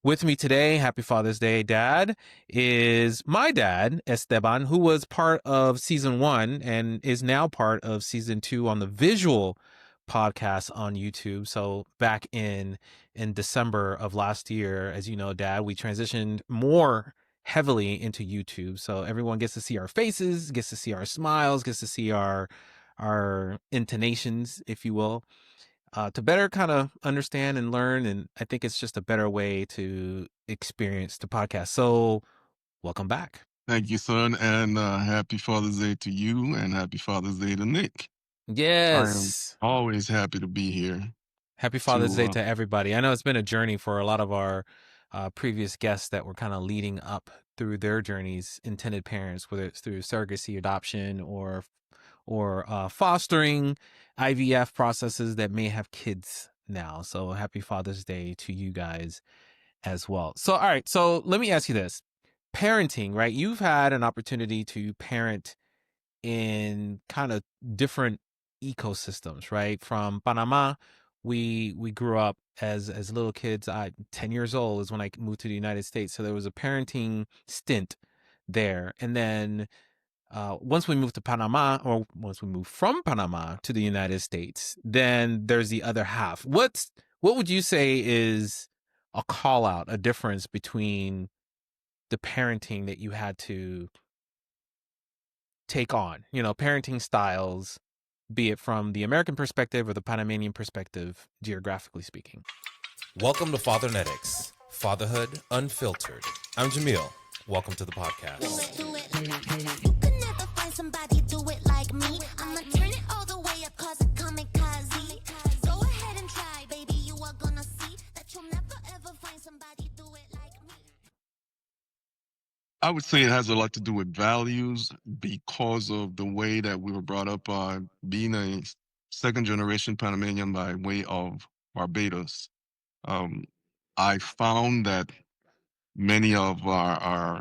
With me today, happy Father's Day, Dad, is my dad, Esteban, who was part of season 1 and is now part of season 2 on the visual podcast on YouTube. So back in December of last year, as you know, Dad, we transitioned more heavily into YouTube. So everyone gets to see our faces, gets to see our smiles, gets to see our intonations, if you will, to better kind of understand and learn. And I think it's just a better way to experience the podcast. So welcome back. Thank you, son, and happy Father's Day to you, and happy Father's Day to Nick. I am Yes. always happy to be here. Happy Father's Day To to everybody. I know it's been a journey for a lot of our previous guests that were kind of leading up through their journeys, intended parents, whether it's through surrogacy, adoption, or fostering, IVF processes that may have kids now. So happy Father's Day to you guys as well. So, all right. So let me ask you this. Parenting, right? You've had an opportunity to parent in kind of different ecosystems, right? From Panama, we grew up as little kids. 10 years old is when I moved to the United States. So there was a parenting stint there. And then once we moved to Panama, or once we moved from Panama to the United States, then there's the other half. What would you say is a call out, a difference between the parenting that you had to take on, parenting styles, be it from the American perspective or the Panamanian perspective, geographically speaking? Welcome to Fathernetics, Fatherhood Unfiltered. I'm Jameel. Welcome to the podcast. You can never find somebody do it like me. I'ma turn it all the way up, cause it kamikaze. Go ahead and try, baby, you are gonna see that you'll never ever find somebody do it like me. I would say it has a lot to do with values because of the way that we were brought up. Being a second generation Panamanian by way of Barbados, um, I found that many of our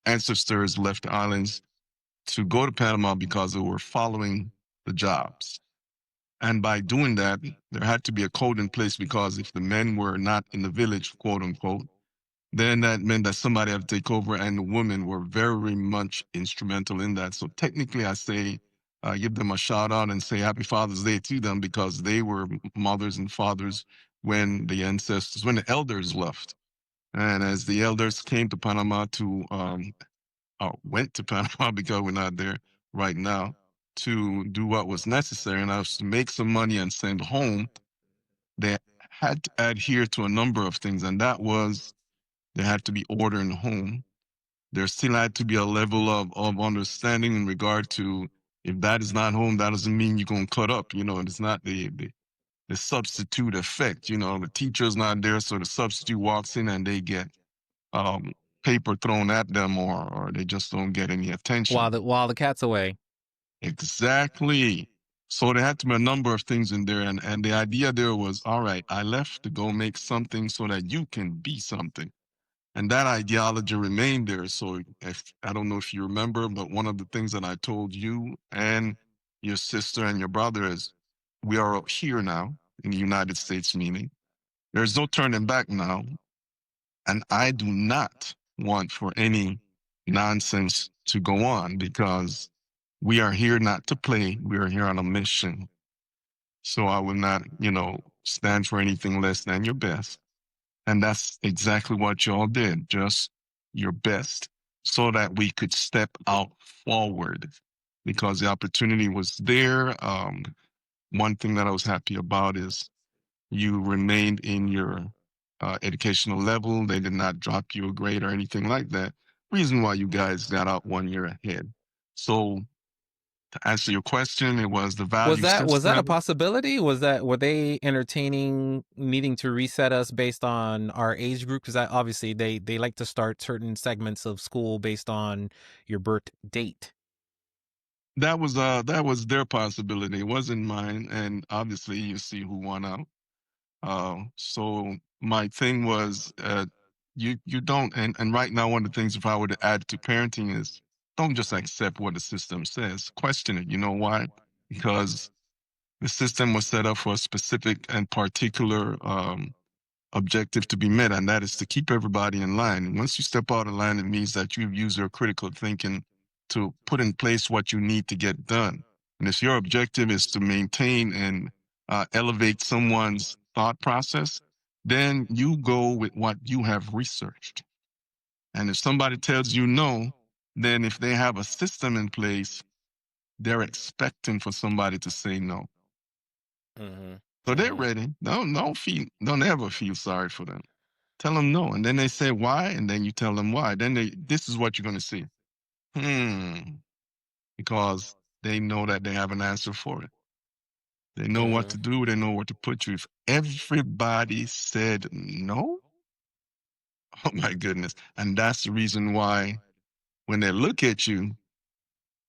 ancestors left the islands to go to Panama because they were following the jobs. And by doing that, there had to be a code in place because if the men were not in the village, quote unquote, then that meant that somebody had to take over, and the women were very much instrumental in that. So technically, I say, give them a shout out and say Happy Father's Day to them because they were mothers and fathers when the elders left. And as the elders came to Panama went to Panama because we're not there right now, to do what was necessary, and that was to make some money and send home, they had to adhere to a number of things, and that was there had to be order in the home. There still had to be a level of understanding in regard to if that is not home, that doesn't mean you're going to cut up. It's not the substitute effect. The teacher's not there, so the substitute walks in and they get um, paper thrown at them, or they just don't get any attention. While the cat's away. Exactly. So there had to be a number of things in there. And the idea there was, all right, I left to go make something so that you can be something. And that ideology remained there. So I don't know if you remember, but one of the things that I told you and your sister and your brother is we are here now in the United States, meaning there's no turning back now. And I do not want for any nonsense to go on because we are here not to play. We are here on a mission. So I will not, stand for anything less than your best. And that's exactly what y'all did, just your best, so that we could step out forward because the opportunity was there. One thing that I was happy about is you remained in your educational level. They did not drop you a grade or anything like that. Reason why you guys got out 1 year ahead. So to answer your question, it was the value Was that a system. possibility? Were they entertaining needing to reset us based on our age group? Because obviously they like to start certain segments of school based on your birth date. That was their possibility. It wasn't mine. And obviously you see who won out. So my thing was you don't and right now one of the things if I were to add to parenting is don't just accept what the system says. Question it. You know why? Because the system was set up for a specific and particular objective to be met, and that is to keep everybody in line. And once you step out of line, it means that you've used your critical thinking to put in place what you need to get done. And if your objective is to maintain and elevate someone's thought process, then you go with what you have researched. And if somebody tells you no, then if they have a system in place, they're expecting for somebody to say no. Mm-hmm. So they're Mm-hmm. ready. Don't ever feel sorry for them. Tell them no. And then they say why, and then you tell them why. Then this is what you're gonna see. Because they know that they have an answer for it. They know what Mm-hmm. to do, they know where to put you. If everybody said no, oh my goodness. And that's the reason why when they look at you,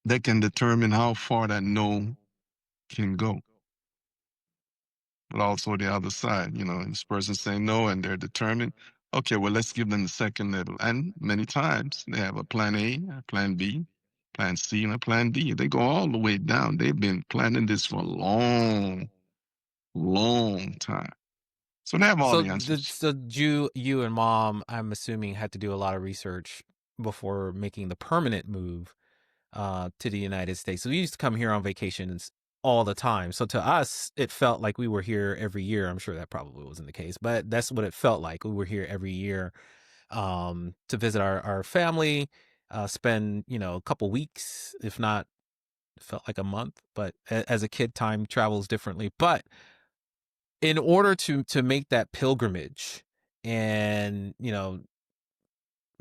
they can determine how far that no can go. But also the other side, this person saying no and they're determined. Okay, well, let's give them the second level. And many times they have a plan A, a plan B, plan C, and a plan D. They go all the way down. They've been planning this for a long, long time. So they have all So, the answers. you and mom, I'm assuming, had to do a lot of research before making the permanent move to the United States. So we used to come here on vacations all the time. So to us, it felt like we were here every year. I'm sure that probably wasn't the case, but that's what it felt like. We were here every year to visit our family, spend, a couple weeks, if not, it felt like a month. But as a kid, time travels differently. But in order to make that pilgrimage and,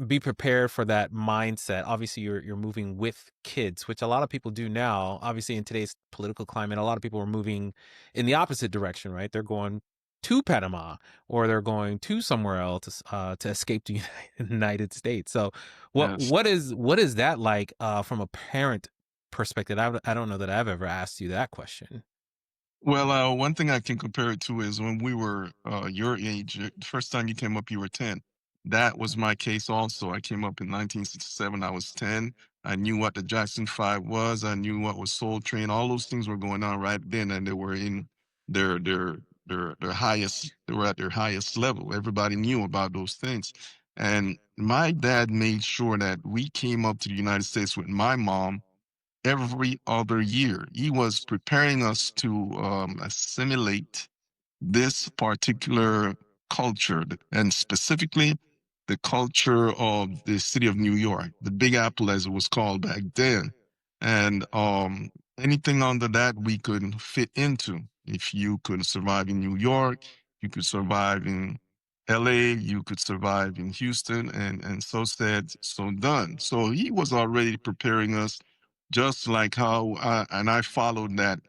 be prepared for that mindset. Obviously, you're moving with kids, which a lot of people do now. Obviously, in today's political climate, a lot of people are moving in the opposite direction, right? They're going to Panama or they're going to somewhere else to escape the United States. So, what Yes. what is what is that like from a parent perspective? I don't know that I've ever asked you that question. Well, one thing I can compare it to is when we were your age. The first time you came up, you were 10. That was my case also. I came up in 1967. I was 10. I knew what the Jackson 5 was. I knew what was Soul Train. All those things were going on right then, and they were in their their their highest. They were at their highest level. Everybody knew about those things. And my dad made sure that we came up to the United States with my mom every other year. He was preparing us to assimilate this particular culture, and specifically the culture of the city of New York, the Big Apple as it was called back then. And anything under that we could fit into. If you could survive in New York, you could survive in LA, you could survive in Houston, and so said, so done. So he was already preparing us just like how, and I followed that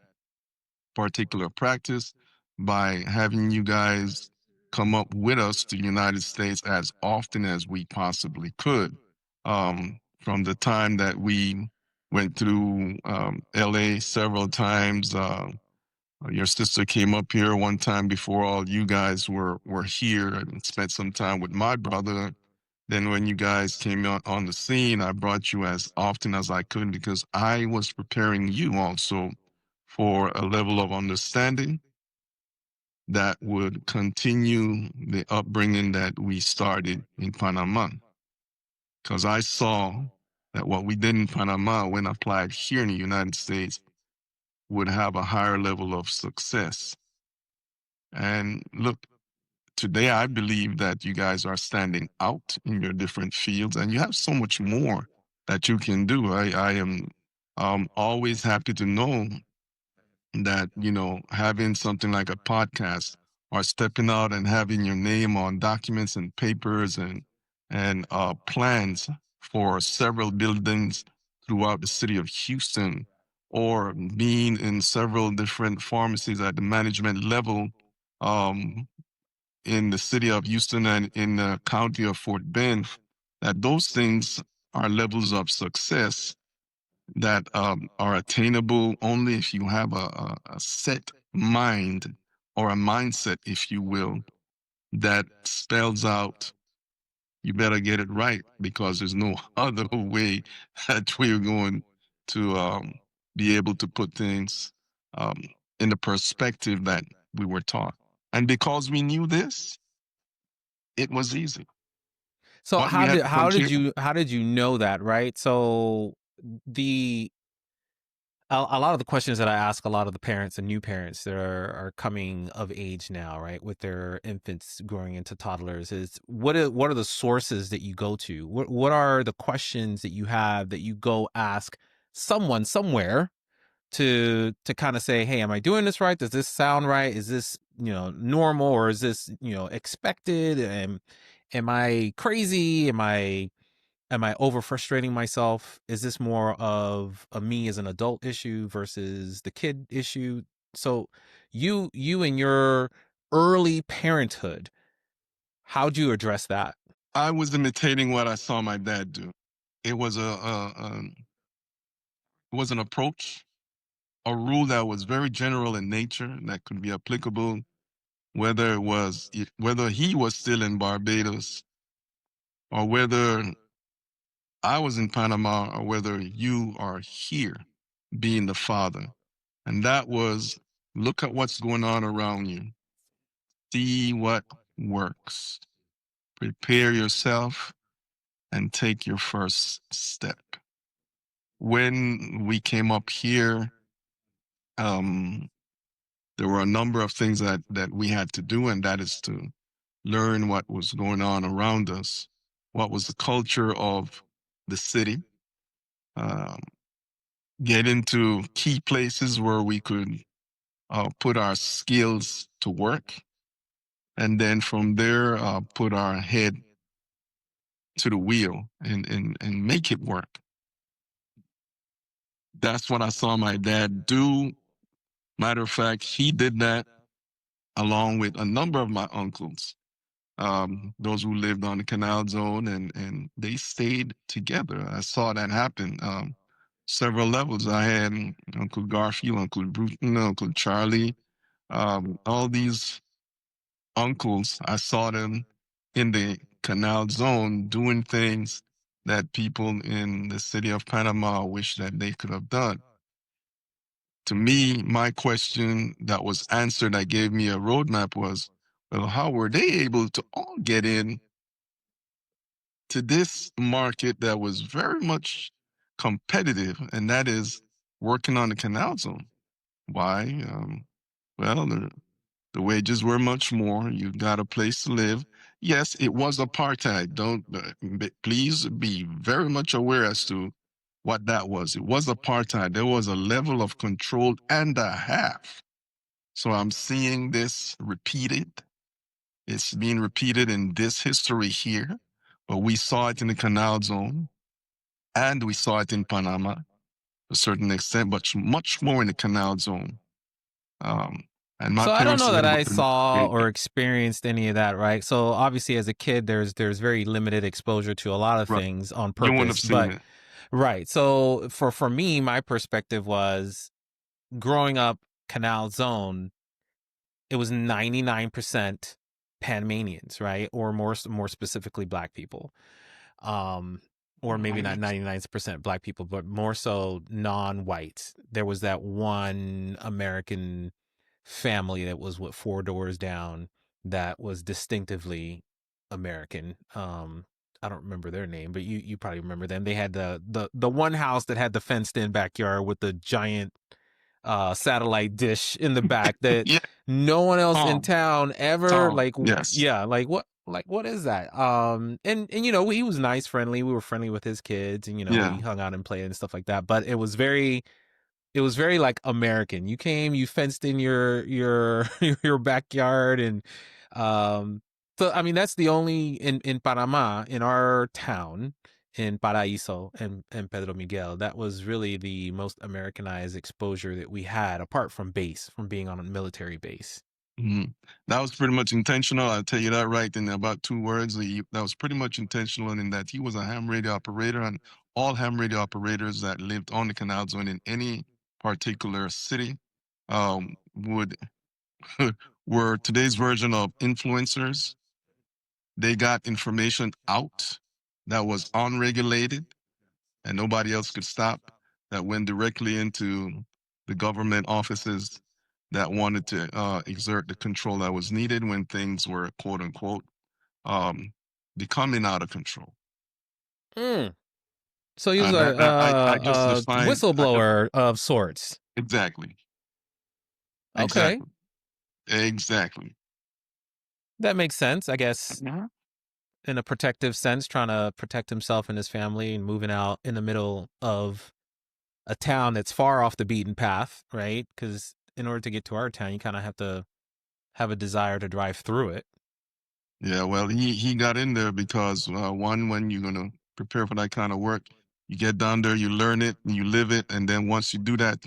particular practice by having you guys come up with us to the United States as often as we possibly could. From the time that we went through LA several times, your sister came up here one time before all you guys were here and spent some time with my brother. Then when you guys came on the scene, I brought you as often as I could because I was preparing you also for a level of understanding that would continue the upbringing that we started in Panama. Because I saw that what we did in Panama, when applied here in the United States, would have a higher level of success. And look, today I believe that you guys are standing out in your different fields and you have so much more that you can do. I am always happy to know that, having something like a podcast or stepping out and having your name on documents and papers and plans for several buildings throughout the city of Houston, or being in several different pharmacies at the management level um, in the city of Houston and in the county of Fort Bend, that those things are levels of success that are attainable only if you have a set mind, or a mindset, if you will, that spells out you better get it right because there's no other way that we're going to be able to put things um, in the perspective that we were taught. And because we knew this, It was easy. So What we had to consider, how did you know that, right? So the a lot of the questions that I ask a lot of the parents and new parents that are coming of age now, right, with their infants growing into toddlers, is what are the sources that you go to? What are the questions that you have that you go ask someone somewhere to kind of say, hey, am I doing this right? Does this sound right? Is this, normal, or is this, expected? Am I crazy? Am I over frustrating myself? Is this more of a me as an adult issue versus the kid issue? So you in your early parenthood, how'd you address that? I was imitating what I saw my dad do. It was it was an approach, a rule that was very general in nature that could be applicable whether he was still in Barbados or whether I was in Panama or whether you are here being the father. And that was, look at what's going on around you. See what works. Prepare yourself and take your first step. When we came up here, um, there were a number of things that we had to do, and that is to learn what was going on around us, what was the culture of the city, um, get into key places where we could put our skills to work, and then from there, put our head to the wheel and make it work. That's what I saw my dad do. Matter of fact, he did that along with a number of my uncles, those who lived on the Canal Zone, and they stayed together. I saw that happen. Several levels. I had Uncle Garfield, Uncle Bruton, Uncle Charlie, all these uncles. I saw them in the Canal Zone doing things that people in the city of Panama wish that they could have done. To me, my question that was answered that gave me a roadmap was, well, how were they able to all get in to this market that was very much competitive, and that is working on the Canal Zone? Why? Well, the wages were much more. You got a place to live. Yes, it was apartheid. Don't please be very much aware as to what that was. It was apartheid. There was a level of control and a half. So I'm seeing this repeated. It's being repeated in this history here, but we saw it in the Canal Zone and we saw it in Panama to a certain extent, but much more in the Canal Zone. Um, and my So I don't parents know were that able I to saw create or that. experienced any of that, right? So obviously as a kid there's very limited exposure to a lot of Right. things on You wouldn't have purpose, seen but it. right. So for me, my perspective was growing up Canal Zone, it was 99% Panamanians, right? Or more specifically black people. Um or maybe not 99% black people, but more so non-whites. There was that one American family that was what 4 doors down that was distinctively American. I don't remember their name, but you probably remember them. They had the one house that had the fenced in backyard with the giant satellite dish in the back that Yeah, no one else in Tom. town ever Tom. like Yes. yeah, like what is that? And he was nice, friendly. We were friendly with his kids, and we Yeah. hung out and played and stuff like that, but it was very like American. You came, you fenced in your your backyard, and um so I mean that's the only in Panama, in our town in Paraíso and Pedro Miguel, that was really the most Americanized exposure that we had, apart from being on a military base. Mhm. That was pretty much intentional. I'll tell you that right in about 2 words. That was pretty much intentional in that he was a ham radio operator, and all ham radio operators that lived on the Canal Zone in any particular city would were today's version of influencers. They got information out that was unregulated and nobody else could stop, that went directly into the government offices that wanted to exert the control that was needed when things were quote unquote um, becoming out of control. Mm. So he was And a, I just define, whistleblower of sorts. exactly, Okay, exactly, exactly. that makes sense. I guess Mhm. in a protective sense, trying to protect himself and his family, and moving out in the middle of a town that's far off the beaten path, right? Because in order to get to our town, you kind of have to have a desire to drive through it. Yeah, well, he got in there because one, when you're gonna prepare for that kind of work, you get down there, you learn it, and you live it, and then once you do that,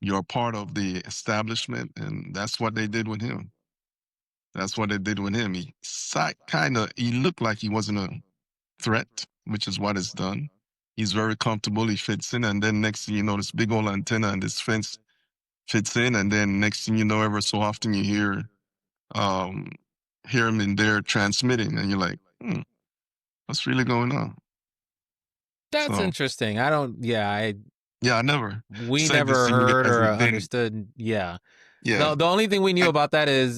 you're a part of the establishment, and that's what they did with him. That's what they did with him. He looked like he wasn't a threat, which is what it's done. He's very comfortable. He fits in, and then next thing you know, this big old antenna and this fence fits in, and then next thing you know, ever so often you um, hear him in there transmitting, and you're like, what's really going on? That's So interesting. I don't. Yeah, yeah, I never we said this never to you heard as or a thing. understood. Yeah. Yeah, The only thing we knew I, about that is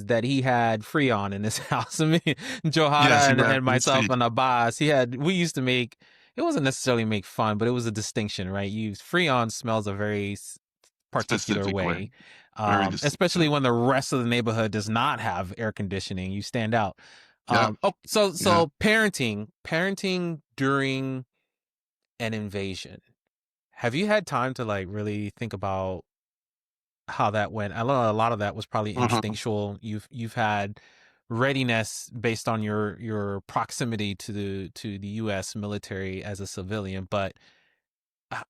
that he had Freon in his house. I mean, yes, Johada you have and to myself see. and Abbas, we used to make, it wasn't necessarily make fun, but it was a distinction, right? Freon smells a very particular Specific way, way, very distinct. especially when the rest of the neighborhood does not have air conditioning. You stand out. Yeah, yeah. So parenting during an invasion. Have you had time to like really think about how that went? I know a lot of that was probably Uh-huh. instinctual. You've had readiness based on your proximity to the US military as a civilian, but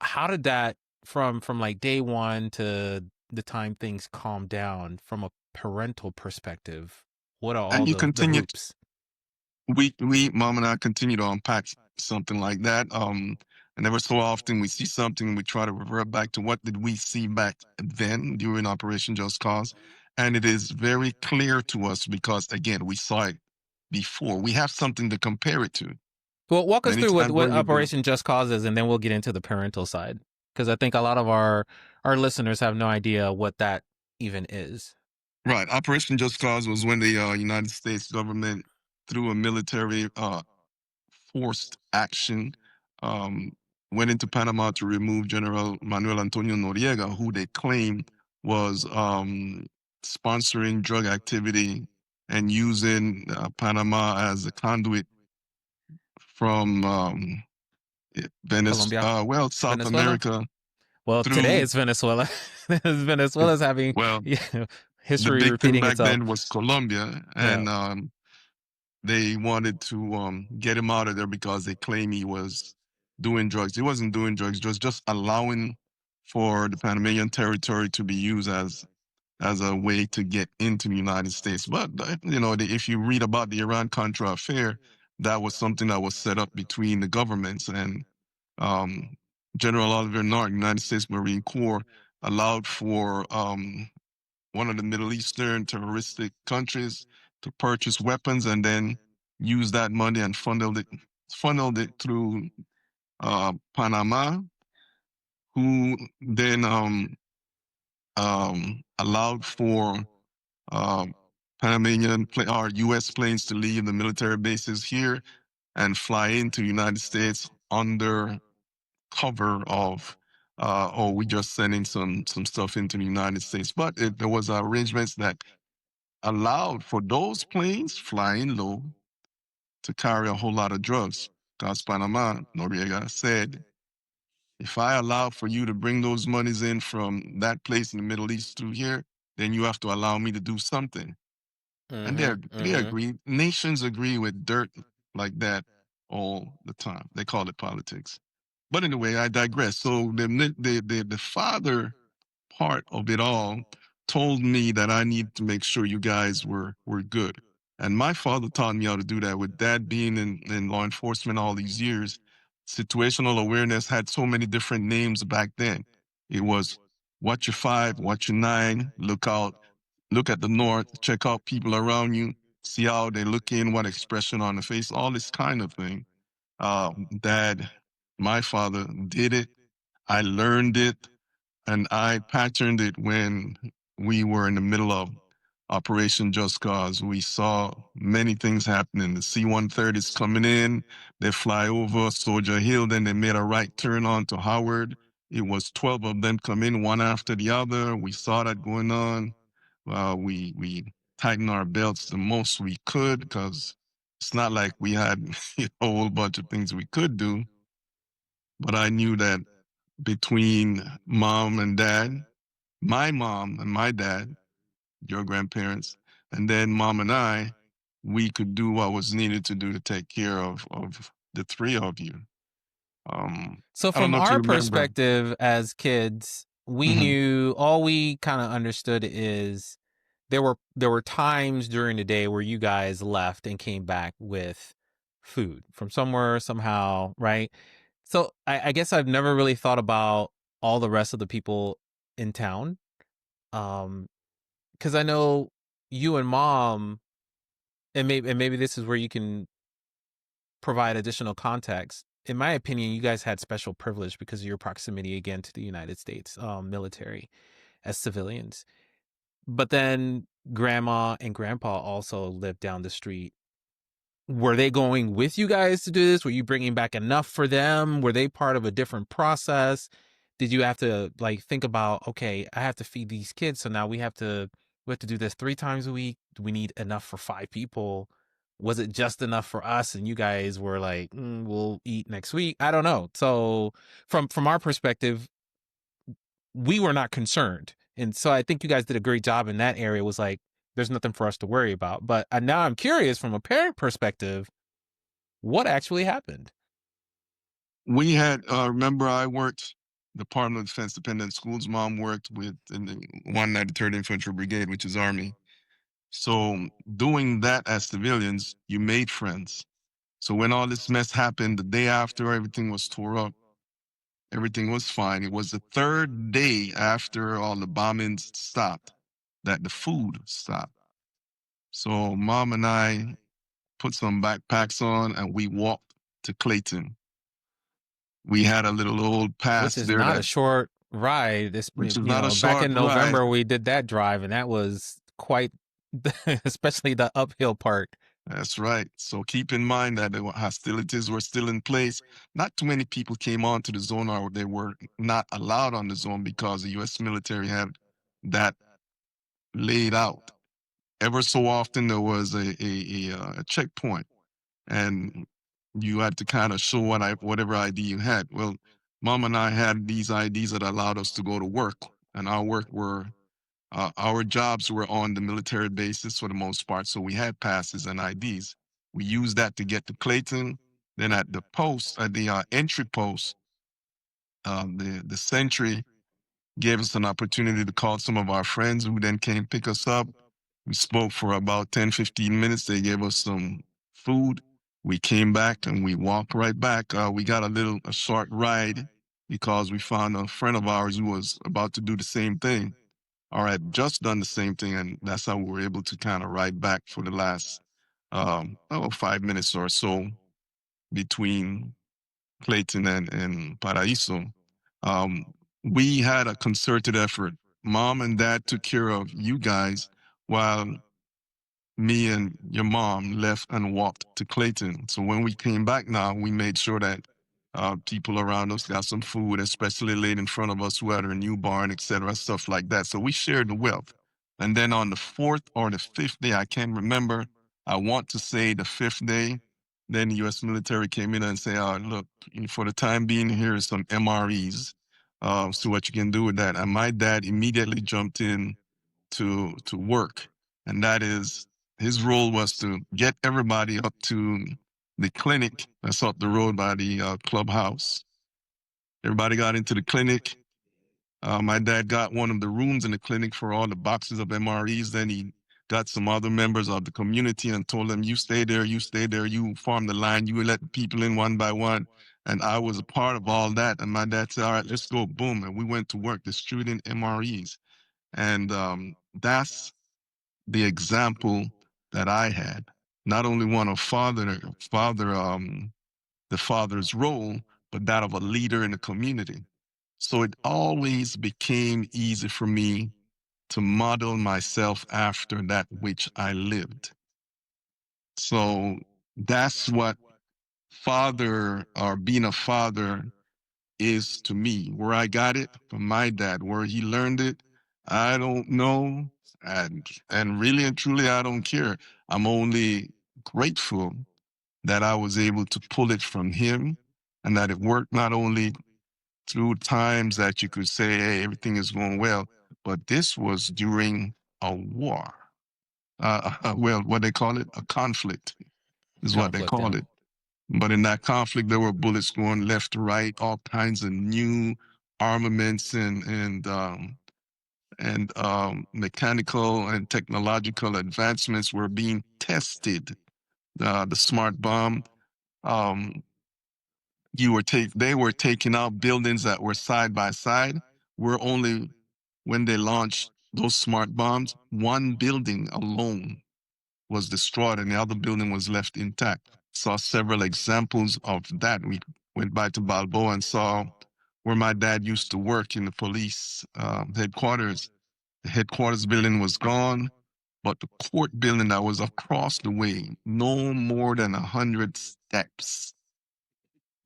how did that from like day one to the time things calmed down from a parental perspective? What are all And you the continue. hoops? Mom and I continue to unpack something like that. And ever so often we see something and we try to revert back to what did we see back then during Operation Just Cause. And it is very clear to us because again, we saw it before. We have something to compare it to. Well, walk us Many through times what when you do, Operation Just Cause is, and then we'll get into the parental side, because I think a lot of our listeners have no idea what that even is. right, Operation Just Cause was when the United States government, through a military forced action, um, went into Panama to remove General Manuel Antonio Noriega, who they claim was sponsoring drug activity and using Panama as a conduit from Colombia, South Venezuela. America Well, today through, it's Venezuela. Venezuela's having, well, yeah, the history big thing repeating back itself. then was Colombia, Yeah. and they wanted to get him out of there because they claim he was doing drugs. He wasn't doing drugs; it was just allowing for the Panamanian territory to be used as a way to get into the United States. But if you read about the Iran-Contra affair, that was something that was set up between the governments, and um, General Oliver North, United States Marine Corps, allowed for one of the Middle Eastern terroristic countries to purchase weapons and then use that money and funneled it through Panama, who then allowed for uh, or U.S. planes to leave the military bases here and fly into the United States under cover of, oh, we just sending some stuff into the United States. But there was arrangements that allowed for those planes flying low to carry a whole lot of drugs. Because Panama, Noriega said, if I allow for you to bring those monies in from that place in the Middle East through here, then you have to allow me to do something. And Mm-hmm. they Mm-hmm. agree. Nations agree with dirt like that all the time. They call it politics. But anyway, I digress. So the father part of it all told me that I need to make sure you guys were good. And my father taught me how to do that. With dad being in law enforcement all these years, situational awareness had so many different names back then. It was watch your five, watch your nine, look out, look at the north, check out people around you, see how they look in, what expression on the face, all this kind of thing. Dad, my father did it. I learned it and I patterned it when we were in the middle of Operation Just Cause. We saw many things happening. The C-130s coming in, they fly over Soldier Hill, then they made a right turn onto Howard. It was 12 of them come in one after the other. We saw that going on. We tightened our belts the most we could because it's not like we had a whole bunch of things we could do. But I knew that between mom and dad, my mom and my dad, your grandparents, and then mom and I, we could do what was needed to do to take care of the three of you. So I don't from know if you our remember. perspective as kids, we Mhm. knew all we kind of understood is there were times during the day where you guys left and came back with food from somewhere somehow, right? So I guess I've never really thought about all the rest of the people in town. Because I know you and mom, and maybe this is where you can provide additional context. In my opinion, you guys had special privilege because of your proximity again to the United States military as civilians. But then grandma and grandpa also lived down the street. Were they going with you guys to do this? Were you bringing back enough for them? Were they part of a different process? Did you have to like think about, okay, I have to feed these kids, so now we have to do this 3 times a week. Do we need enough for 5 people? Was it just enough for us and you guys were like, we'll eat next week? I don't know. So from our perspective, we were not concerned. And so I think you guys did a great job in that area. It was like, there's nothing for us to worry about. But now I'm curious from a parent perspective, what actually happened? We had, remember, I worked Department of Defense Dependent Schools. Mom worked with in the 193rd Infantry Brigade, which is Army. So doing that as civilians, you made friends. So when all this mess happened, the day after everything was tore up, everything was fine. It was the third day after all the bombings stopped that the food stopped. So mom and I put some backpacks on and we walked to Clayton. We had a little old Which pass is there not a that, short ride. This, which is not a back short in ride. November, we did that drive and that was quite, especially the uphill part. That's right. So keep in mind that the hostilities were still in place. Not too many people came onto the zone, or they were not allowed on the zone because the U.S. military had that laid out. Ever so often, there was a checkpoint, and you had to kind of show whatever ID you had. Well, mom and I had these IDs that allowed us to go to work, and our jobs were on the military bases for the most part, so we had passes and IDs. We used that to get to Clayton. Then at the post, at the entry post, the sentry gave us an opportunity to call some of our friends who then came pick us up. We spoke for about 10, 15 minutes. They gave us some food. We came back and we walked right back. We got a short ride because we found a friend of ours who was about to do the same thing, or had just done the same thing. And that's how we were able to kind of ride back for the last 5 minutes or so between Clayton and Paraíso. Um, we had a concerted effort. Mom and dad took care of you guys while me and your mom left and walked to Clayton. So when we came back now, we made sure that people around us got some food, especially laid in front of us who had a newborn, etc., stuff like that. So we shared the wealth. And then on the fourth or the fifth day, I can't remember. I want to say the fifth day, then the U.S. military came in and said, look, for the time being, here is some MREs. See what you can do with that. And my dad immediately jumped in to work. And that is, his role was to get everybody up to the clinic that's up the road by the clubhouse. Everybody got into the clinic. My dad got one of the rooms in the clinic for all the boxes of MREs. Then he got some other members of the community and told them, you stay there, you form the line, you let people in one by one. And I was a part of all that. And my dad said, all right, let's go. Boom. And we went to work distributing MREs. And that's the example that I had. Not only one of the father's role, but that of a leader in the community. So it always became easy for me to model myself after that which I lived. So that's what father or being a father is to me. Where I got it from my dad, where he learned it, I don't know. And really and truly, I don't care. I'm only grateful that I was able to pull it from him and that it worked not only through times that you could say, hey, everything is going well, but this was during a war. Well, what they call it, a conflict is what they Conflict, call yeah. it. But in that conflict, there were bullets going left to right, all kinds of new armaments and mechanical and technological advancements were being tested. The smart bomb, um, they were taking out buildings that were side by side. We're only when they launched those smart bombs, one building alone was destroyed and the other building was left intact. Saw several examples of that. We went by to Balboa and saw where my dad used to work in the police headquarters. The headquarters building was gone, but the court building that was across the way, no more than 100 steps,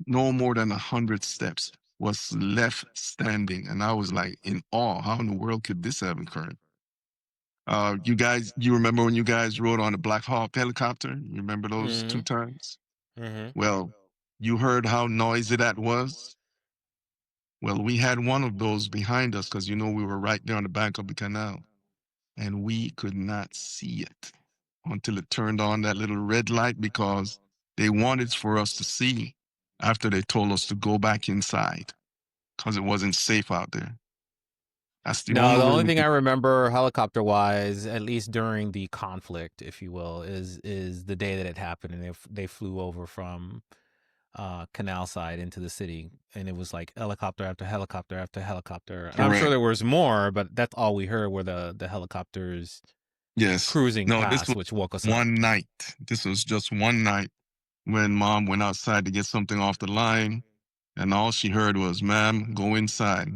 no more than 100 steps was left standing. And I was like in awe. How in the world could this have occurred? You remember when you guys rode on a Black Hawk helicopter? You remember those Mm-hmm. 2 times? Mm-hmm. Well, you heard how noisy that was? Well, we had one of those behind us because, we were right there on the bank of the canal and we could not see it until it turned on that little red light because they wanted for us to see after they told us to go back inside because it wasn't safe out there. That's the No, only the way only we thing could. I remember helicopter wise, at least during the conflict, if you will, is the day that it happened, and they flew over from canal side into the city, and it was like helicopter after helicopter after helicopter. And I'm sure Correct. there was more, but that's all we heard were the helicopters Yes. cruising No, this past, was which woke us up. one night. This was just one night when mom went outside to get something off the line, and all she heard was, "Ma'am, go inside."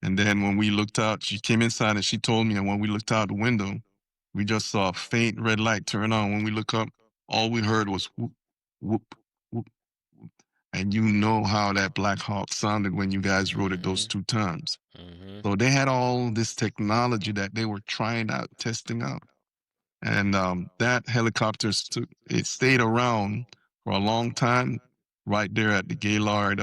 And then when we looked out, she came inside and she told me, and when we looked out the window, we just saw a faint red light turn on. When we look up, all we heard was whoop, whoop, whoop. And you know how that Black Hawk sounded when you guys rode it those Mm-hmm. 2 times. Mm-hmm. So they had all this technology that they were trying out, testing out. And that helicopter it stayed around for a long time right there at the Gaylord,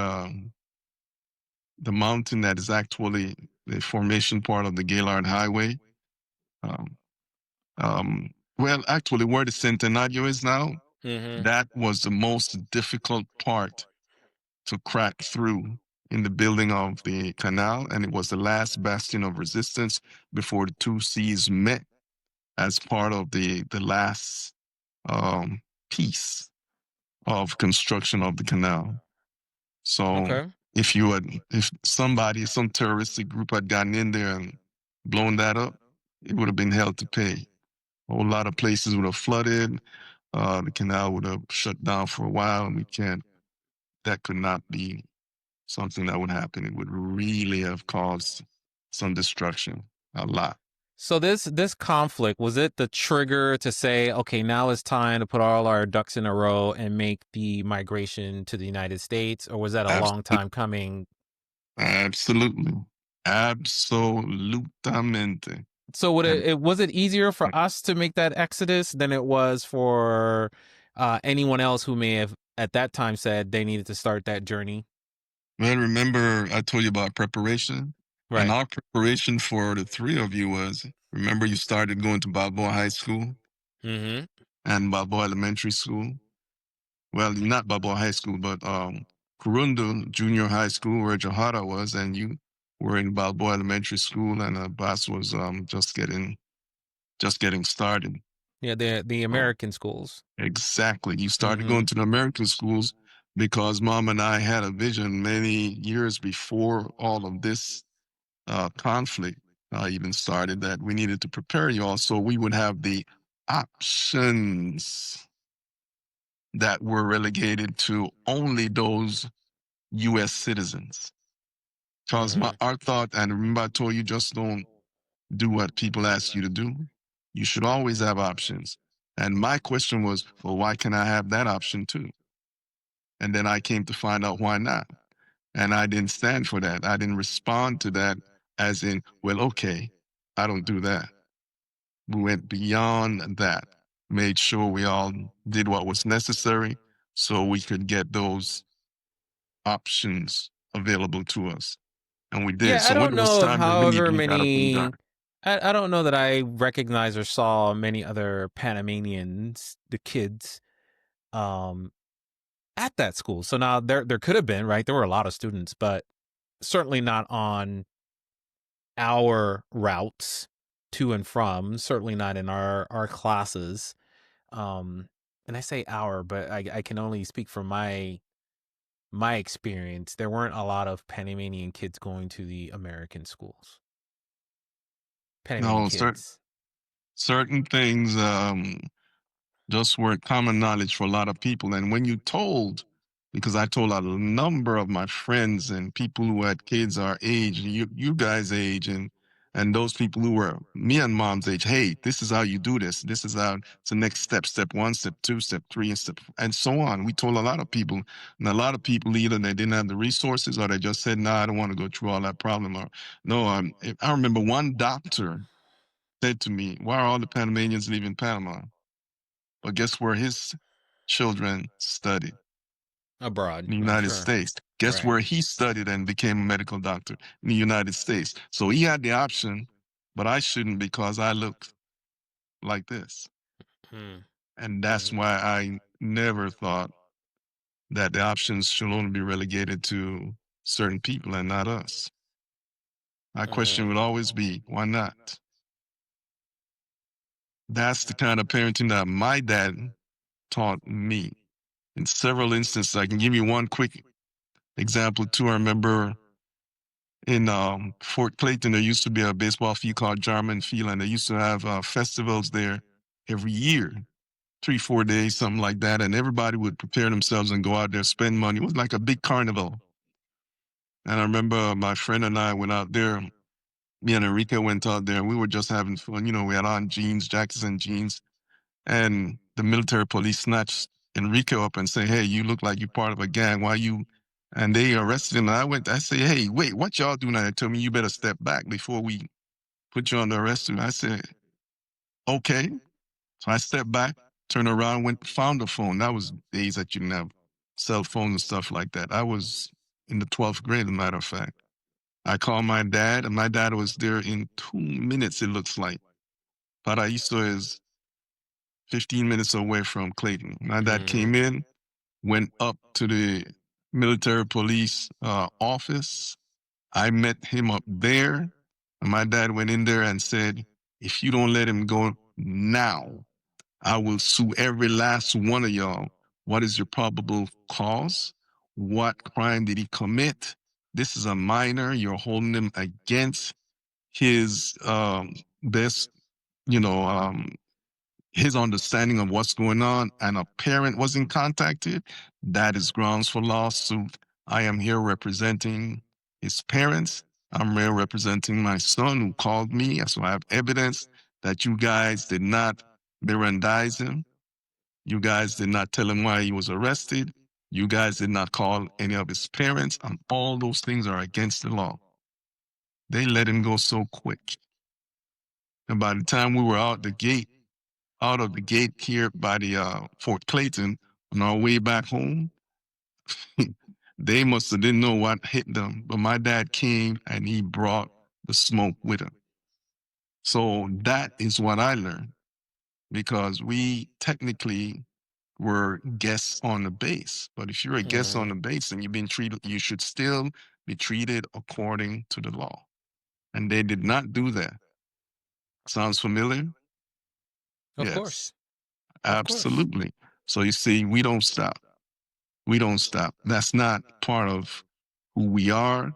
the mountain that is actually the formation part of the Gaylord Highway. Um, well, actually, where the Centenario is now, Mm-hmm. that was the most difficult part to crack through in the building of the canal, and it was the last bastion of resistance before the two seas met as part of the last um, piece of construction of the canal. So Okay. if some terroristic group had gotten in there and blown that up, it would have been hell to pay. A whole lot of places would have flooded. The canal would have shut down for a while, and that could not be something that would happen. It would really have caused some destruction, a lot. So this conflict, was it the trigger to say, okay, now it's time to put all our ducks in a row and make the migration to the United States, or was that a long Absolutely. time coming? Absolutely. Absolutamente. So would And was it easier for us to make that exodus than it was for anyone else who may have at that time said they needed to start that journey? well, remember I told you about preparation? And Right. our preparation for the three of you was, remember you started going to Balboa High School Mm-hmm. and Balboa Elementary School? Well, not Balboa High School, but Kurundu Junior High School where Johara was, and you were in Balboa Elementary School, and Abbas was just getting started. Yeah, the So American schools. exactly, you started Mm-hmm. going to the American schools because Mom and I had a vision many years before all of this conflict even started that we needed to prepare you all so we would have the options that were relegated to only those U.S. citizens. Because Mm-hmm. our thought, and remember I told you, just don't do what people ask you to do. You should always have options. And my question was, well, why can I have that option too? And then I came to find out why not. And I didn't stand for that. I didn't respond to that as in, well, okay, I don't do that. We went beyond that, made sure we all did what was necessary so we could get those options available to us. And we did. Yeah, I So when don't it was know of time to leave, however we got up and done. many. I don't know that I recognize or saw many other Panamanians, the kids, um, at that school. So now there could have been, right? There were a lot of students, but certainly not on our routes to and from. Certainly not in our classes. And I say our, but I can only speak from my experience. There weren't a lot of Panamanian kids going to the American schools. Panamanian No, kids. certain things just weren't common knowledge for a lot of people. And when you told, because I told a number of my friends and people who had kids our age, you guys' age, and those people who were me and mom's age, hey, this is how you do this. This is how it's the next step, step 1, step 2, step 3, and so on. We told a lot of people, and a lot of people either they didn't have the resources or they just said, no, I don't want to go through all that problem. Or no, I remember one doctor said to me, why are all the Panamanians leaving Panama? But guess where his children studied? Abroad, In the I'm United sure. States. Guess Right. where he studied and became a medical doctor? In the United States. So he had the option, but I shouldn't because I look like this. Mm, And that's mm, why I never thought that the options should only be relegated to certain people and not us. My question mm, would always be, why not? That's the kind of parenting that my dad taught me. In several instances, I can give you one quick example too. I remember in Fort Clayton, there used to be a baseball field called Jarman Field, and they used to have festivals there every year, 3, 4 days, something like that. And everybody would prepare themselves and go out there, spend money. It was like a big carnival. And I remember my friend and I went out there. Me and Enrique went out there, and we were just having fun. We had on jeans, jackets, and jeans. And the military police snatched Enrique up and say, "Hey, you look like you're part of a gang. Why you?" And they arrested him. And I say, "Hey, wait, what y'all doing?" And they told me, "You better step back before we put you on the arrest." And I said, "Okay." So I stepped back, turned around, found the phone. That was days that you didn't have cell phones and stuff like that. I was in the 12th grade, as a matter of fact. I called my dad, and my dad was there in 2 minutes, it looks like. Paraiso is 15 minutes away from Clayton. My dad mm, came in, went up to the military police office. I met him up there. And my dad went in there and said, if you don't let him go now, I will sue every last one of y'all. What is your probable cause? What crime did he commit? This is a minor. You're holding him against his best, you know, his understanding of what's going on, and a parent wasn't contacted. That is grounds for lawsuit. I am here representing his parents. I'm here representing my son who called me. So I have evidence that you guys did not Mirandize him. You guys did not tell him why he was arrested. You guys did not call any of his parents. And all those things are against the law. They let him go so quick. And by the time we were out of the gate here by the Fort Clayton on our way back home, they must have didn't know what hit them. But my dad came and he brought the smoke with him. So that is what I learned, because we technically were guests on the base. But if you're a guest on mm. the base and you've been treated, you should still be treated according to the law. And they did not do that. Sounds familiar? Of Yes, course. Of course. absolutely. So you see, we don't stop. We don't stop. That's not part of who we are.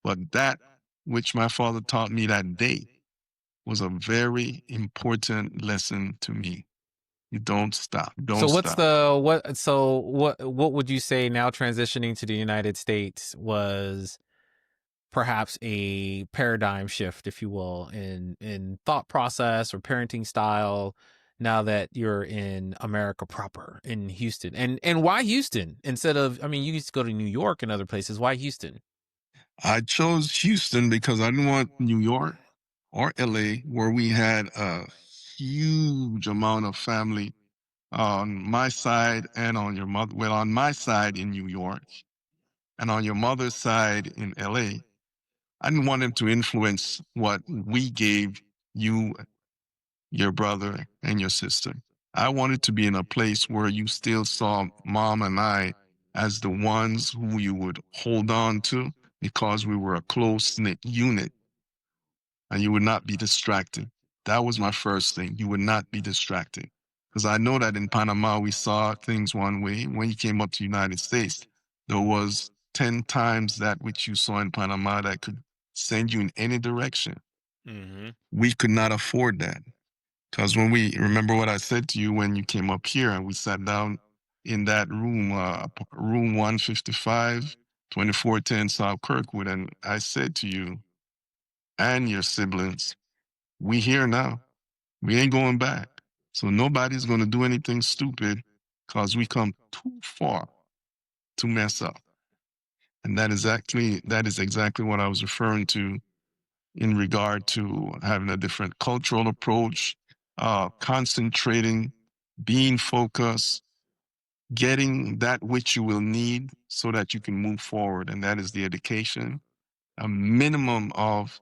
But that which my father taught me that day was a very important lesson to me. You don't stop. So Don't stop. what would you say now transitioning to the United States was perhaps a paradigm shift, if you will, in thought process or parenting style now that you're in America proper in Houston? And why Houston instead of, I mean, you used to go to New York and other places. Why Houston? I chose Houston because I didn't want New York or LA, where we had a huge amount of family on my side and on your mother. Well, on my side in New York and on your mother's side in LA. I didn't want them to influence what we gave you, your brother, and your sister. I wanted to be in a place where you still saw mom and I as the ones who you would hold on to because we were a close knit unit and you would not be distracted. That was my first thing. You would not be distracted. Because I know that in Panama, we saw things one way. When you came up to the United States, there was 10 times that which you saw in Panama that could send you in any direction. Mm-hmm. We could not afford that. Because when we remember what I said to you when you came up here and we sat down in that room, room 155, 2410 South Kirkwood, and I said to you and your siblings, we here now. We ain't going back. So nobody's going to do anything stupid because we come too far to mess up. And that is exactly what I was referring to in regard to having a different cultural approach, concentrating, being focused, getting that which you will need so that you can move forward. And that is the education, a minimum of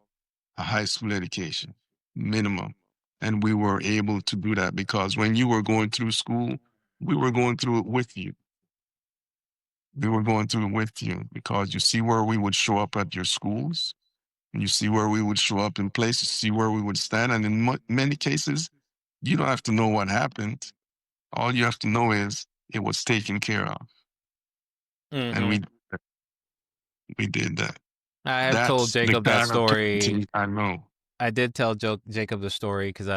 a high school education, minimum. And we were able to do that because when you were going through school, we were going through it with you. We were going through it with you because you see where we would show up at your schools, and you see where we would show up in places, see where we would stand. And in many cases, you don't have to know what happened. All you have to know is it was taken care of. And Mm-hmm. we did that. I have told That's the Jacob that kind of story. parenting I know. I did tell Jacob the story because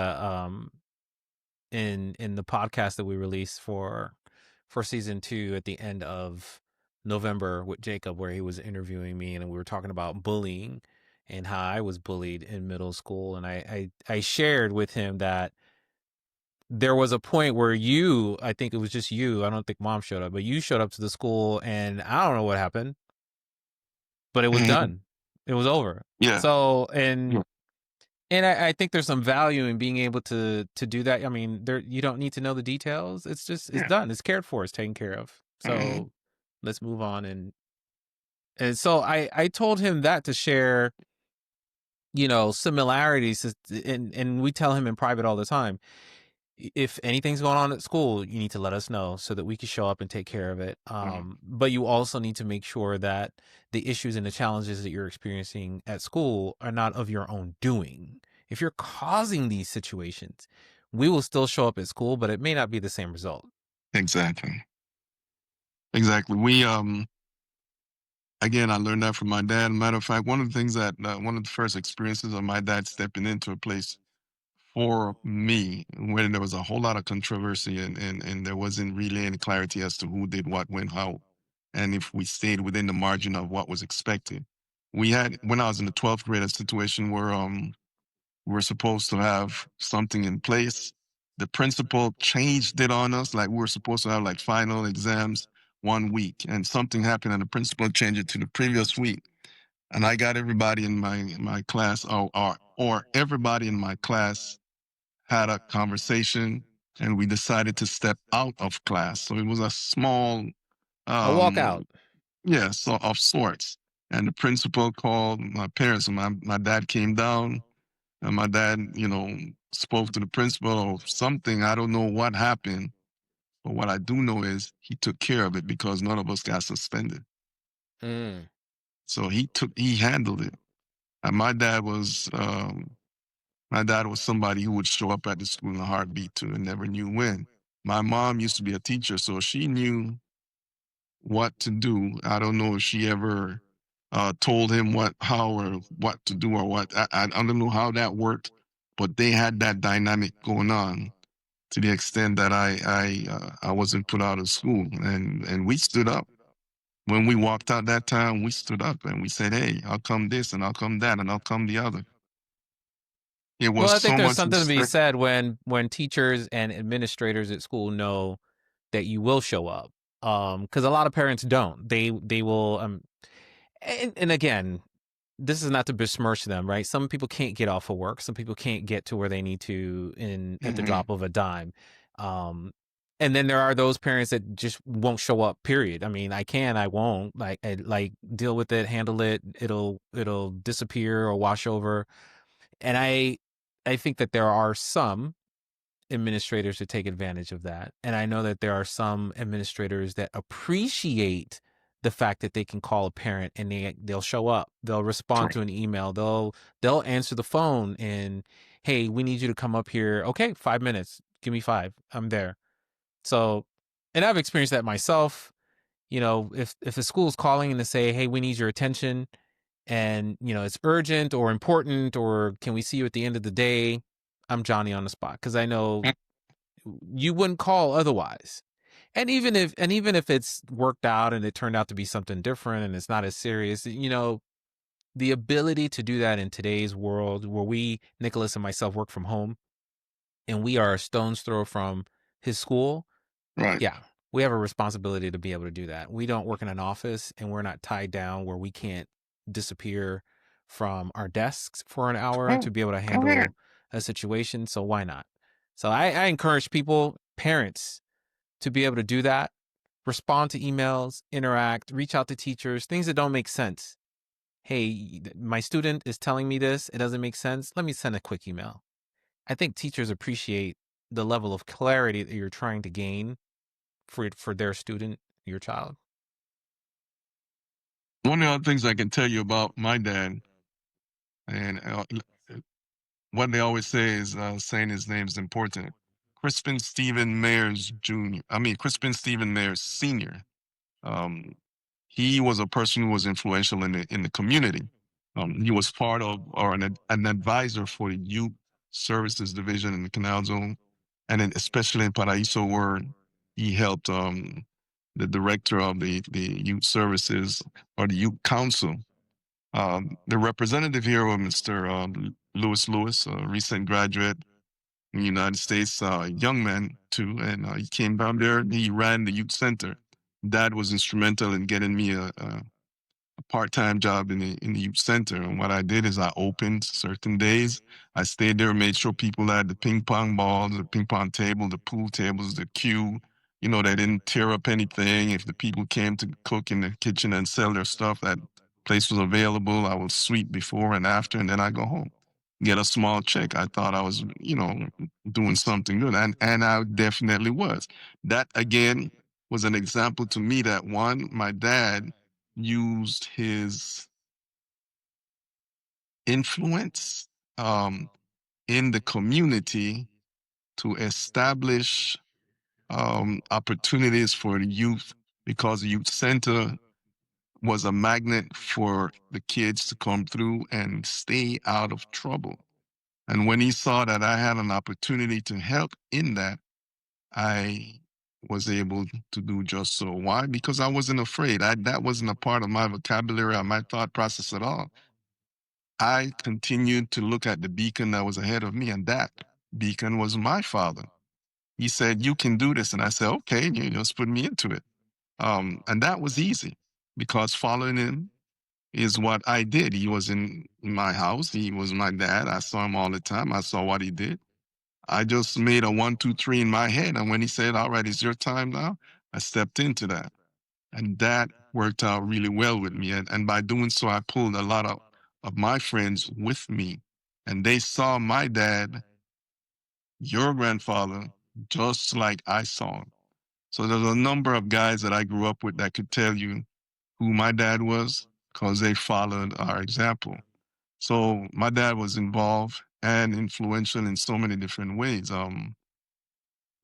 in the podcast that we released for season 2 at the end of November with Jacob, where he was interviewing me and we were talking about bullying and how I was bullied in middle school, and I shared with him that there was a point where I think it was just you, I don't think mom showed up, but you showed up to the school and I don't know what happened, but it was Mhm. done. It was over. Yeah. So, Yeah. and I think there's some value in being able to do that. I mean, you don't need to know the details. It's just it's Yeah. done. It's cared for. It's taken care of. Mhm. So let's move on. And so I told him that to share, similarities, and we tell him in private all the time. If anything's going on at school, you need to let us know so that we can show up and take care of it. Mhm. But you also need to make sure that the issues and the challenges that you're experiencing at school are not of your own doing. If you're causing these situations, we will still show up at school, but it may not be the same result. Exactly. Exactly. We again, I learned that from my dad. Matter of fact, one of the things that one of the first experiences of my dad stepping into a place for me when there was a whole lot of controversy and there wasn't really any clarity as to who did what, when, how, and if we stayed within the margin of what was expected. We had when I was in the 12th grade a situation where we're supposed to have something in place. The principal changed it on us. Like we were supposed to have like final exams 1 week, and something happened, and the principal changed it to the previous week. And I got everybody in my class, or everybody in my class had a conversation, and we decided to step out of class. So it was a small, A walkout. yeah, so of sorts. And the principal called my parents, and my dad came down and my dad, spoke to the principal or something. I don't know what happened, but what I do know is he took care of it because none of us got suspended. Mm. So he handled it. And my dad was somebody who would show up at the school in a heartbeat too, and never knew when. My mom used to be a teacher, so she knew what to do. I don't know if she ever told him how, or what to do, or what. I don't know how that worked, but they had that dynamic going on to the extent that I wasn't put out of school, and we stood up. When we walked out that time, we stood up and we said, hey, I'll come this and I'll come that and I'll come the other. It Well, was I think so there's much something to be respect. said when teachers and administrators at school know that you will show up. Because a lot of parents don't. They will and again, this is not to besmirch them, right? Some people can't get off of work. Some people can't get to where they need to in at the Hmm. drop of a dime. Um, and then there are those parents that just won't show up. Period. I mean, I can, I won't. Like deal with it, handle it. It'll disappear or wash over. And I think that there are some administrators to take advantage of that. And I know that there are some administrators that appreciate the fact that they can call a parent and they'll show up. They'll respond to an email. They'll answer the phone and, hey, we need you to come up here. Okay, 5 minutes. Give me 5. I'm there. So, and I've experienced that myself. You know, if the school's calling and they say, hey, we need your attention and it's urgent or important or can we see you at the end of the day, I'm Johnny on the spot because I know you wouldn't call otherwise. And even if it's worked out and it turned out to be something different and it's not as serious, the ability to do that in today's world where Nicholas and myself work from home and we are a stone's throw from his school, Right. yeah, we have a responsibility to be able to do that. We don't work in an office and we're not tied down where we can't disappear from our desks for an hour Oh, to be able to go ahead. handle a situation. So why not? So I encourage people, parents, to be able to do that, respond to emails, interact, reach out to teachers, things that don't make sense. Hey, my student is telling me this. It doesn't make sense. Let me send a quick email. I think teachers appreciate the level of clarity that you're trying to gain for their student, your child. One of the other things I can tell you about my dad, and what they always say is saying his name is important. Crispin Stephen Mayers Jr. I mean, Crispin Stephen Mayers Sr. Um, he was a person who was influential in the community. He was part of or an advisor for the youth services division in the Canal Zone, and especially in Paraíso, where he helped the director of the youth services or the youth council. The representative here was Mr. Lewis, a recent graduate in the United States, young man too, and he came down there. He ran the youth center. Dad was instrumental in getting me a part-time job in the youth center. And what I did is I opened certain days. I stayed there, made sure people had the ping pong balls, the ping pong table, the pool tables, the queue. They didn't tear up anything. If the people came to cook in the kitchen and sell their stuff, that place was available. I would sweep before and after, and then I go home, get a small check. I thought I was, doing something good, and I definitely was. That again was an example to me that one, my dad used his influence in the community to establish opportunities for the youth because the youth center was a magnet for the kids to come through and stay out of trouble. And when he saw that I had an opportunity to help in that, I was able to do just so. Why? Because I wasn't afraid. That wasn't a part of my vocabulary or my thought process at all. I continued to look at the beacon that was ahead of me, and that beacon was my father. He said, "You can do this," and I said, "Okay." You just put me into it, and that was easy because following him is what I did. He was in my house. He was my dad. I saw him all the time. I saw what he did. I just made a 1, 2, 3 in my head, and when he said, "All right, it's your time now," I stepped into that. And that worked out really well with me. And by doing so, I pulled a lot of my friends with me. And they saw my dad, your grandfather, just like I saw him. So there's a number of guys that I grew up with that could tell you who my dad was because they followed our example. So my dad was involved and influential in so many different ways.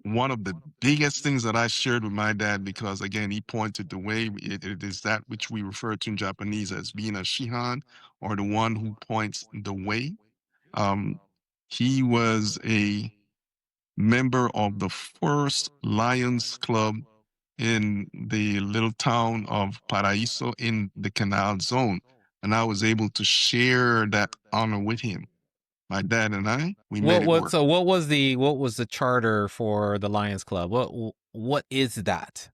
One of the biggest things that I shared with my dad, because again, he pointed the way, it is that which we refer to in Japanese as being a shihan, or the one who points the way. Um, he was a member of the first Lions Club in the little town of Paraíso in the Canal Zone. And I was able to share that honor with him. My dad and I, we made it work. So what was the charter for the Lions Club? What is that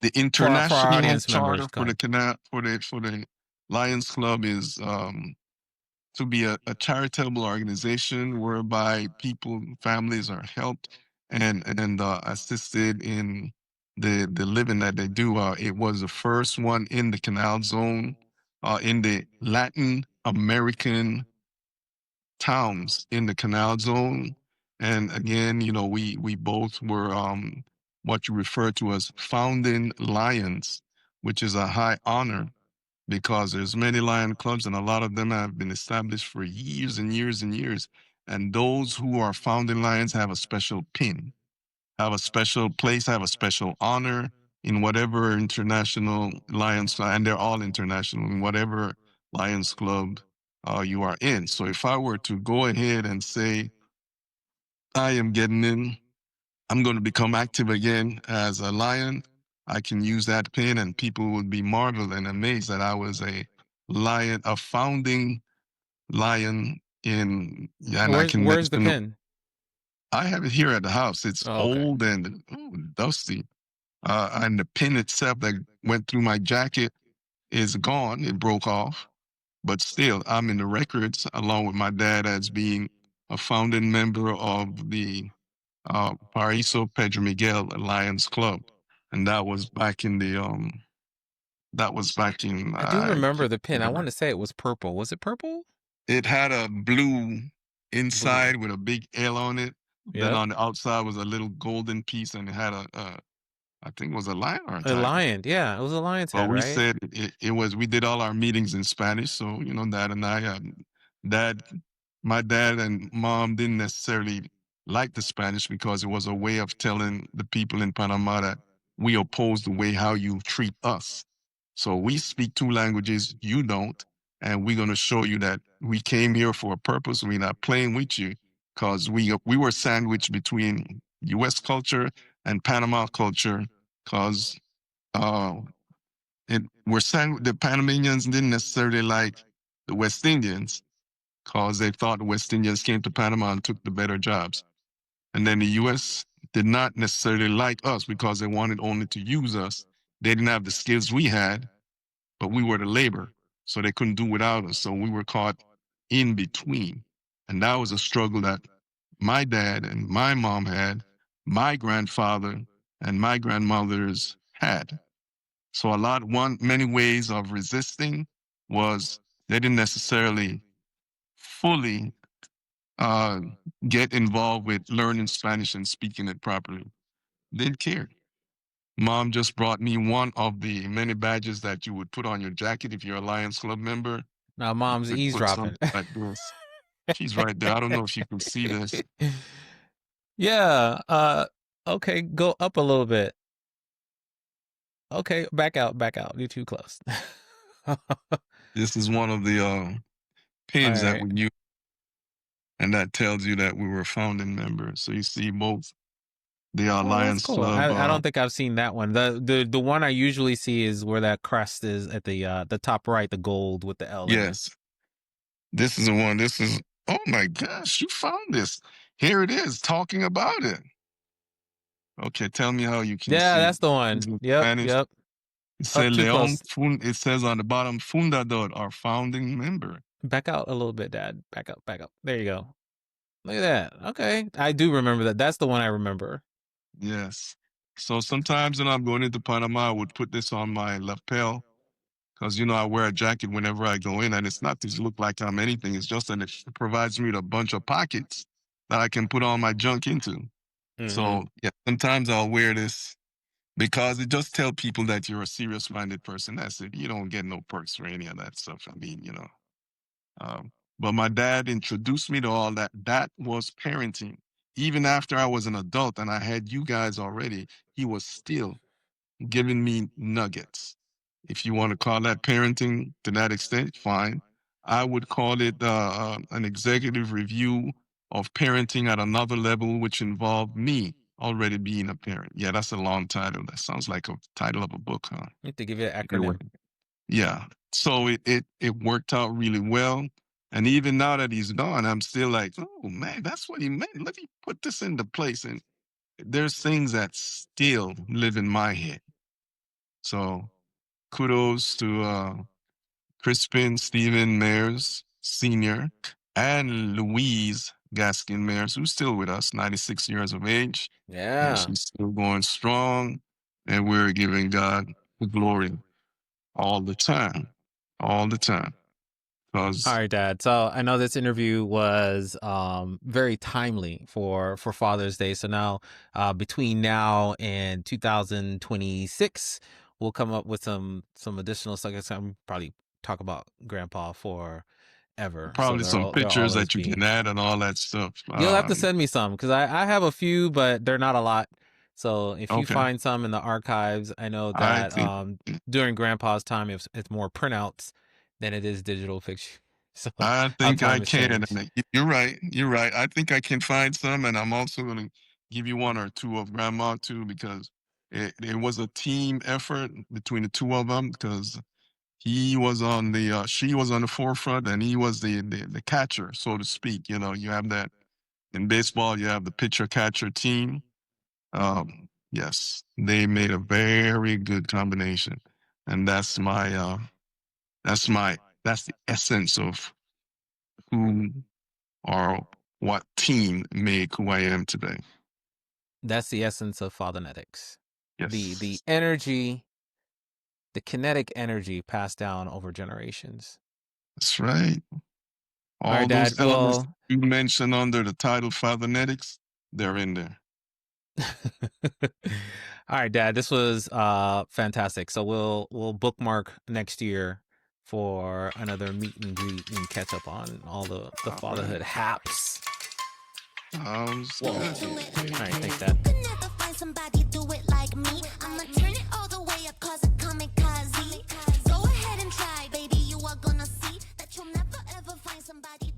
The for our international audience members? charter for the canal for the Lions Club is to be a charitable organization whereby people, families are helped and assisted in the living that they do. It was the first one in the Canal Zone, in the Latin American towns in the Canal Zone. And again, you know, we both were what you refer to as founding lions, which is a high honor because there's many lion clubs and a lot of them have been established for years and years and years. And those who are founding lions have a special pin, have a special place, have a special honor in whatever international lions, and they're all international, in whatever lions club you are in. So if I were to go ahead and say, I am getting in, I'm going to become active again as a lion, I can use that pin and people would be marveled and amazed that I was a lion, a founding lion and I can Where's the mention, pin? I have it here at the house. It's Oh, okay. old and dusty. And the pin itself that went through my jacket is gone. It broke off. But still, I'm in the records along with my dad as being a founding member of the Paraiso Pedro Miguel Lions Club. And that was back in the, that was back in, I do I remember can't the pin. I want remember. to say it was purple. Was it purple? It had a blue Blue. inside with a big L on it. Then Yep. on the outside was a little golden piece and it had I think it was a lion or a A tiger. lion. Yeah, it was a lion's But head, we right? said it was, we did all our meetings in Spanish. So, you know, dad and I, dad, my dad and mom didn't necessarily like the Spanish because it was a way of telling the people in Panama that we oppose the way how you treat us. So we speak two languages, you don't. And we're going to show you that we came here for a purpose. We're not playing with you because we were sandwiched between US culture and Panama culture because uh, we're saying the Panamanians didn't necessarily like the West Indians because they thought the West Indians came to Panama and took the better jobs. And then the U.S. did not necessarily like us because they wanted only to use us. They didn't have the skills we had, but we were the labor. So they couldn't do without us. So we were caught in between. And that was a struggle that my dad and my mom had, my grandfather and my grandmothers had. So many ways of resisting was they didn't necessarily fully uh, get involved with learning Spanish and speaking it properly. They didn't care. Mom just brought me one of the many badges that you would put on your jacket if you're a Lions Club member. Now mom's Would put eavesdropping. something like this. She's right there. I don't know if you can see this. Yeah. Okay, go up a little bit. Okay, back out, back out. You're too close. All This is one of the pins that right. we use, and that tells you that we were a founding member. So you see both the Oh, that's Lions cool. Club. I don't think I've seen that one. The one I usually see is where that crest is at the top right, the gold with the L in it. Yes, this is the one. This is, oh my gosh, you found this. Here it is, talking about it. Okay, tell me how you can Yeah, see. that's the one. It's in Yep, Spanish. yep. It Up says too Leon, close. it says on the bottom, Fundador, our founding member. Back out a little bit, Dad. Back up, back up. There you go. Look at that. Okay. I do remember that. That's the one I remember. Yes. So sometimes when I'm going into Panama, I would put this on my lapel because, you know, I wear a jacket whenever I go in, and it's not to look like I'm anything. It's just that it provides me with a bunch of pockets that I can put all my junk into. Mm-hmm. So yeah, sometimes I'll wear this because it just tells people that you're a serious-minded person. That's it. You don't get no perks for any of that stuff. I mean, you know. But my dad introduced me to all that. That was parenting. Even after I was an adult and I had you guys already, he was still giving me nuggets. If you want to call that parenting to that extent, fine. I would call it an executive review of parenting at another level, which involved me already being a parent. Yeah, that's a long title. That sounds like a title of a book, huh? You have to give it an Anyway, acronym. yeah. So it worked out really well. And even now that he's gone, I'm still like, oh man, that's what he meant. Let me put this into place. And there's things that still live in my head. So kudos to Crispin Stephen Mayers Sr. and Louise Gaskin Mayers, who's still with us, 96 years of age. And Yeah. she's still going strong. And we're giving God the glory all the time. All the time. All Because right, Dad. So I know this interview was very timely for Father's Day. So now, between now and 2026, we'll come up with some additional stuff. I'm probably talk about Grandpa forever. So probably some there'll pictures always that you be. can add and all that stuff. You'll have to send me some because I have a few, but they're not a lot. So if you Okay. find some in the archives, I know I that think during Grandpa's time, it's more printouts than it is digital fiction. So how I time has can. changed. And you're right. You're right. I think I can find some, and I'm also going to give you one or two of Grandma too, because it was a team effort between the two of them. Because he was on the she was on the forefront, and he was the catcher, so to speak. You know, you have that in baseball. You have the pitcher catcher team. Yes, they made a very good combination, and that's my that's the essence of who or what team make who I am today. That's the essence of Fathernetics. The Yes, energy, the kinetic energy passed down over generations. that's right. All right, All those Dad. elements Well, you mentioned under the title Fathernetics, they're in there. all right, Dad. This was fantastic. So we'll bookmark next year for another meet and greet and catch up on all the All right. fatherhood haps. Sounds Whoa. good. Do it All like right, me. thanks, Dad. You can never find somebody do it like me. I'ma turn it all the way up, cause it kamikaze. Go ahead and try, baby, you are gonna see that you'll never ever find somebody